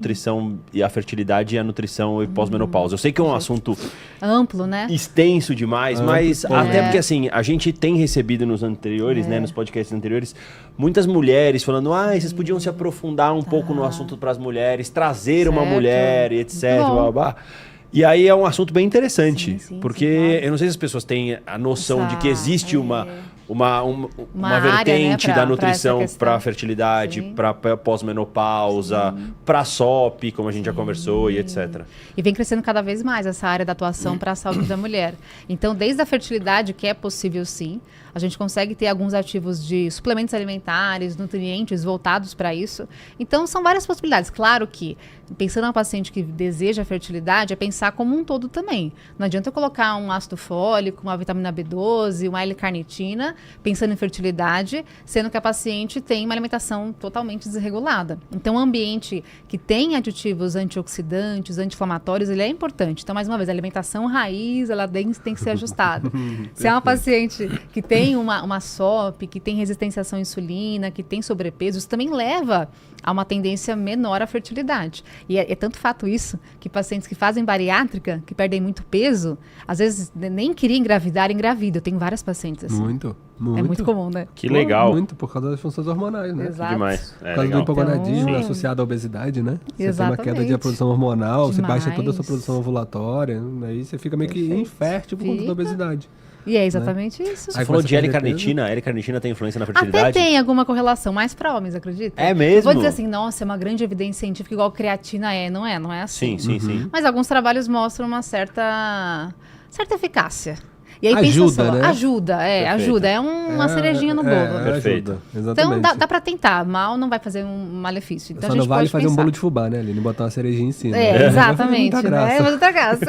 nutrição e a fertilidade e a nutrição e pós-menopausa. Eu sei que é um assunto amplo, né? Extenso demais, mas até porque assim, a gente tem recebido nos anteriores, né, nos podcasts anteriores, muitas mulheres falando, vocês podiam se aprofundar um pouco no assunto para as mulheres, trazer uma mulher, etc, blá, blá. E aí é um assunto bem interessante, porque eu não sei se as pessoas têm a noção de que existe uma vertente, né, da nutrição para fertilidade, para pós-menopausa, para SOP, como a gente já conversou, e etc. E vem crescendo cada vez mais essa área da atuação para a saúde da mulher. Então, desde a fertilidade, que é possível sim, a gente consegue ter alguns ativos de suplementos alimentares, nutrientes voltados para isso. Então, são várias possibilidades. Claro que, pensando na paciente que deseja a fertilidade, é pensar como um todo também. Não adianta eu colocar um ácido fólico, uma vitamina B12, uma L-carnitina, pensando em fertilidade, sendo que a paciente tem uma alimentação totalmente desregulada. Então, um ambiente que tem aditivos antioxidantes, anti-inflamatórios, ele é importante. Então, mais uma vez, a alimentação raiz, ela tem que ser ajustada. Se é uma paciente que tem uma SOP, que tem resistência à ação à insulina, que tem sobrepeso, isso também leva a uma tendência menor à fertilidade. E é tanto fato isso, que pacientes que fazem bariátrica, que perdem muito peso, às vezes nem queria engravidar, engravida. Eu tenho várias pacientes assim. Muito. É muito comum, né? Que legal. Muito, por causa das funções hormonais, né? Exato. Demais. Por causa do hipogonadismo associado à obesidade, né? Você tem uma queda de produção hormonal, você baixa toda a sua produção ovulatória, aí você fica meio que infértil por conta da obesidade. E é exatamente isso. Você falou de L-carnitina. A L-carnitina tem influência na fertilidade? Até tem alguma correlação, mais para homens, acredita? É mesmo? Eu vou dizer assim, nossa, é uma grande evidência científica igual creatina é. Não é assim. Sim. Mas alguns trabalhos mostram uma certa eficácia. E aí ajuda, pensa só, né? ajuda. É uma cerejinha no bolo. Perfeito. Exatamente. Então dá pra tentar. Mal não vai fazer um malefício. Então só a gente não vale pode fazer pensar. um bolo de fubá, né, Aline? Botar uma cerejinha em cima. Exatamente. Vai Mas outra graça.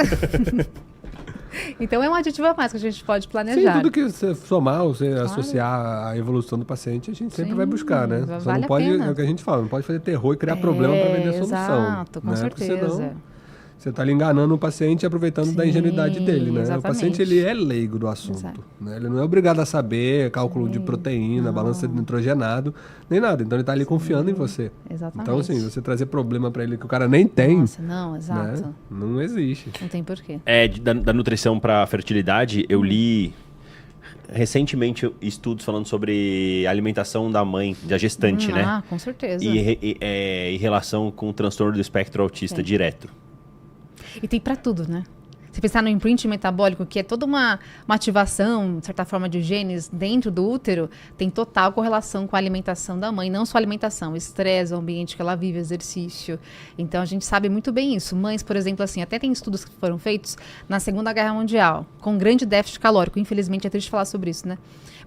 Então é um aditivo a mais que a gente pode planejar. Sim, tudo que você somar, você associar à evolução do paciente, a gente sempre vai buscar, né? Só não pode, é o que a gente fala, não pode fazer terror e criar problema para vender a solução. Exato, com certeza. Porque senão você está ali enganando o paciente e aproveitando da ingenuidade dele, né? Exatamente. O paciente, ele é leigo do assunto, né? Ele não é obrigado a saber cálculo de proteína, balança de nitrogenado, nem nada. Então, ele está ali confiando em você. Exatamente. Então, assim, você trazer problema para ele que o cara nem tem... Nossa, não, exato. Né? Não existe. Não tem porquê. Da nutrição para fertilidade, eu li recentemente estudos falando sobre alimentação da mãe, da gestante, né? Ah, com certeza. Em relação com o transtorno do espectro autista direto. E tem para tudo, né? Se pensar no imprint metabólico, que é toda uma ativação, de certa forma, de genes dentro do útero, tem total correlação com a alimentação da mãe. Não só a alimentação, o estresse, o ambiente que ela vive, exercício. Então, a gente sabe muito bem isso. Mães, por exemplo, assim, até tem estudos que foram feitos na Segunda Guerra Mundial, com grande déficit calórico. Infelizmente, é triste falar sobre isso, né?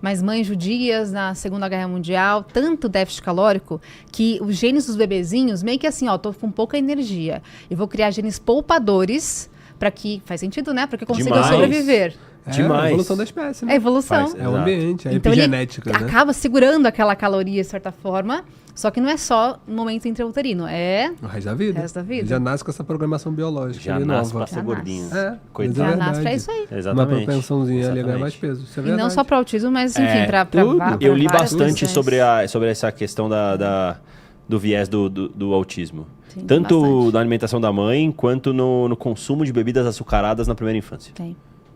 Mas mães judias na Segunda Guerra Mundial, tanto déficit calórico, que os genes dos bebezinhos, meio que assim, tô com pouca energia. Eu vou criar genes poupadores para que, faz sentido, né? Para que eu consiga sobreviver. A evolução da espécie, né? É a evolução. É o ambiente, é então epigenética, ele né? acaba segurando aquela caloria, de certa forma, só que não é só no momento intrauterino, é o resto da vida. Ele já nasce com essa programação biológica. Já nasce para ser gordinho. Coitado. Já nasce para isso aí. Exatamente. Uma propensãozinha ali a ganhar mais peso. Isso é verdade. E não só para autismo, mas enfim, para eu li bastante sobre essa questão do viés do autismo. Sim, tanto bastante. na alimentação da mãe, quanto no consumo de bebidas açucaradas na primeira infância.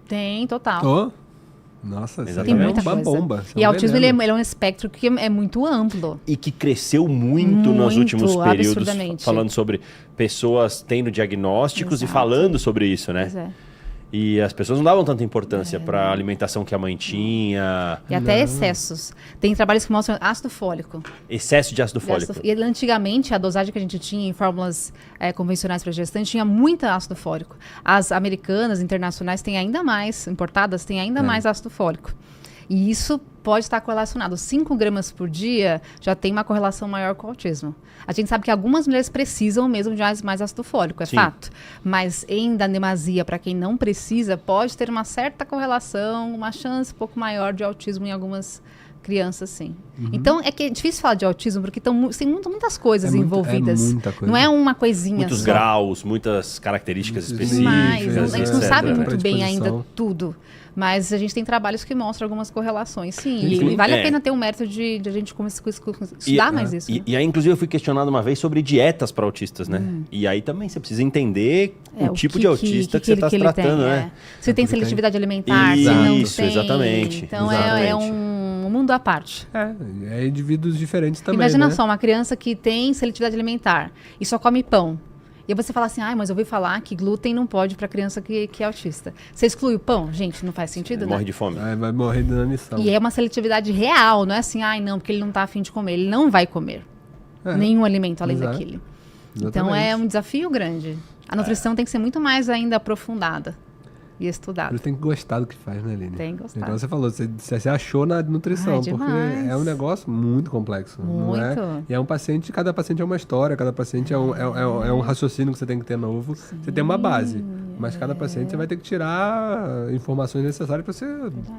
Tem, total. Nossa, tem muita uma coisa. bomba. E autismo ele é um espectro que é muito amplo. E que cresceu muito nos últimos períodos, absurdamente. falando sobre pessoas tendo diagnósticos e falando sobre isso, né? Pois é. E as pessoas não davam tanta importância para a alimentação que a mãe tinha. E até excessos. Tem trabalhos que mostram ácido fólico. Excesso de ácido fólico. E antigamente, a dosagem que a gente tinha em fórmulas convencionais para gestante tinha muita ácido fólico. As americanas, internacionais, têm ainda mais, importadas, têm ainda mais ácido fólico. E isso pode estar correlacionado. 5 gramas por dia já tem uma correlação maior com o autismo. A gente sabe que algumas mulheres precisam mesmo de mais ácido fólico, é fato. Mas em demasia, para quem não precisa, pode ter uma certa correlação, uma chance um pouco maior de autismo em algumas Crianças, sim. Então, é que é difícil falar de autismo, porque tem muitas coisas envolvidas. Muita coisa. Não é uma coisinha Muitos só. graus, muitas características específicas. Mas, a gente não sabe muito bem predisposição. ainda tudo. Mas a gente tem trabalhos que mostram algumas correlações, sim. Sim. E vale a pena ter um mérito de a gente estudar mais isso. E aí, inclusive, eu fui questionado uma vez sobre dietas para autistas, né? E aí também você precisa entender o tipo de autista que você está tratando, né? Se tem seletividade alimentar, se não tem. Isso, exatamente. Então é um mundo à parte. É indivíduos diferentes também, Imagina né? só, uma criança que tem seletividade alimentar e só come pão. E aí você fala assim, mas eu ouvi falar que glúten não pode para criança que é autista. Você exclui o pão? Gente, não faz sentido, né? Morre de fome. Vai morrer de inanição. E é uma seletividade real, não é assim, não, porque ele não tá afim de comer. Ele não vai comer nenhum alimento além daquele. Então é um desafio grande. A nutrição tem que ser muito mais ainda aprofundada e estudada. Ele tem que gostar do que faz, né, Aline? Tem que gostar. Igual você falou, você achou na nutrição, porque demais. é um negócio muito complexo. Não é? Muito. E é um paciente, cada paciente é uma história, cada paciente é um raciocínio que você tem que ter novo. Sim. Você tem uma base, mas cada paciente você vai ter que tirar informações necessárias para você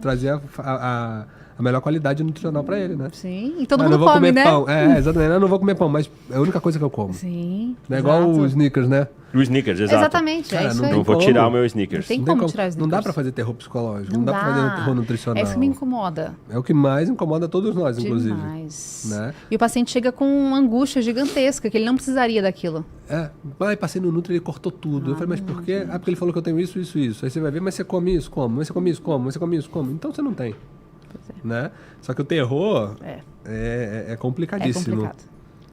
trazer a melhor qualidade nutricional para ele, né? Sim, e todo mundo come, né? Pão. Exatamente. Eu não vou comer pão, mas é a única coisa que eu como. Sim. Não é igual os Snickers, né? O Snickers, exato. Exatamente, é isso aí. Não vou tirar o meu Snickers. Não tem como tirar o Snickers. Não dá pra fazer terror psicológico, não dá pra fazer terror nutricional. É isso que me incomoda. É o que mais incomoda todos nós, inclusive. Demais. Né? E o paciente chega com uma angústia gigantesca, que ele não precisaria daquilo. Passei no Nutri, ele cortou tudo. Eu falei, mas por quê? Porque ele falou que eu tenho isso. Aí você vai ver, mas você come isso, como? Mas você come isso, como? Mas você come isso, como? Então você não tem. Né? Só que o terror é complicadíssimo. É complicado.